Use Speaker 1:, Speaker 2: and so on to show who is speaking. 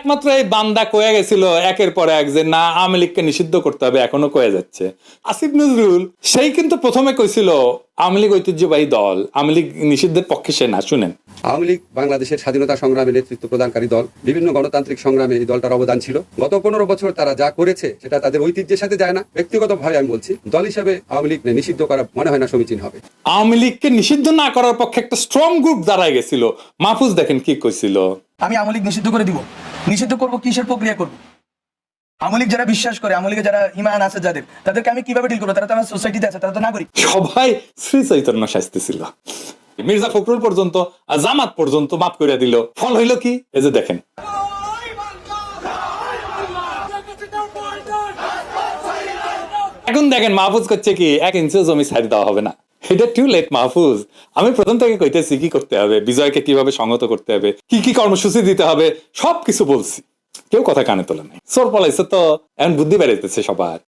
Speaker 1: একমাত্র এই বান্দা কয়ে গেছিল একের পর এক যে না আওয়ামী লীগকে নিষিদ্ধ করতে হবে, এখনো কয়ে যাচ্ছে। আসিফ নজরুল সেই কিন্তু প্রথমে কইছিল আওয়ামী লীগ ঐতিহ্যবাহী দল, আওয়ামী লীগ নিষিদ্ধের পক্ষে সে না। শুনেন,
Speaker 2: আওয়ামী লীগ বাংলাদেশের স্বাধীনতা সংগ্রামে নেতৃত্ব প্রদানকারী দল, বিভিন্ন গণতান্ত্রিক সংগ্রামে এই দলটার অবদান ছিল। গত 15 বছর তারা যা করেছে সেটা তাদের ঐতিহ্যের সাথে যায় না। ব্যক্তিগতভাবে আমি বলছি, দল হিসেবে আওয়ামী লীগ নিষিদ্ধ করা মনে হয় না সমীচীন হবে।
Speaker 1: আওয়ামী লীগকে নিষিদ্ধ না করার পক্ষে একটা স্ট্রং গ্রুপ দাঁড়ায় গেছিল। মাহফুজ দেখেন কি কইছিল,
Speaker 3: আমি আওয়ামী লীগ নিষিদ্ধ করে দিব। নিষিদ্ধ করবো, কিসের প্রক্রিয়া করবো? আওয়ামী লীগ যারা বিশ্বাস করে, আওয়ামী লীগে যারা ইমান আছে যাদের, তাদেরকে আমি কিভাবে ডিল করবো? তারা তো আমার সোসাইটিতে আছে, তারা তো নাগরিক।
Speaker 1: সবাই শ্রী চৈতন্য শাস্তিছিল। মির্জা ফখরুল পর্যন্ত, জামাত পর্যন্ত মাফ করে দিল। ফল হইল কি? এই যে দেখেন, এখন দেখেন মাহফুজ করছে কি 1 ইঞ্চিও জমি ছাড়ি দেওয়া হবে না। এটা টু লেট মাহফুজ। আমি প্রথম থেকে কইতেছি কি করতে হবে, বিজয়কে কিভাবে সংহত করতে হবে, কি কি কর্মসূচি দিতে হবে, সবকিছু বলছি। কেউ কথা কানে তোলে নাই। চোর পলাইছে তো এখন বুদ্ধি বেড়াইতেছে সবার।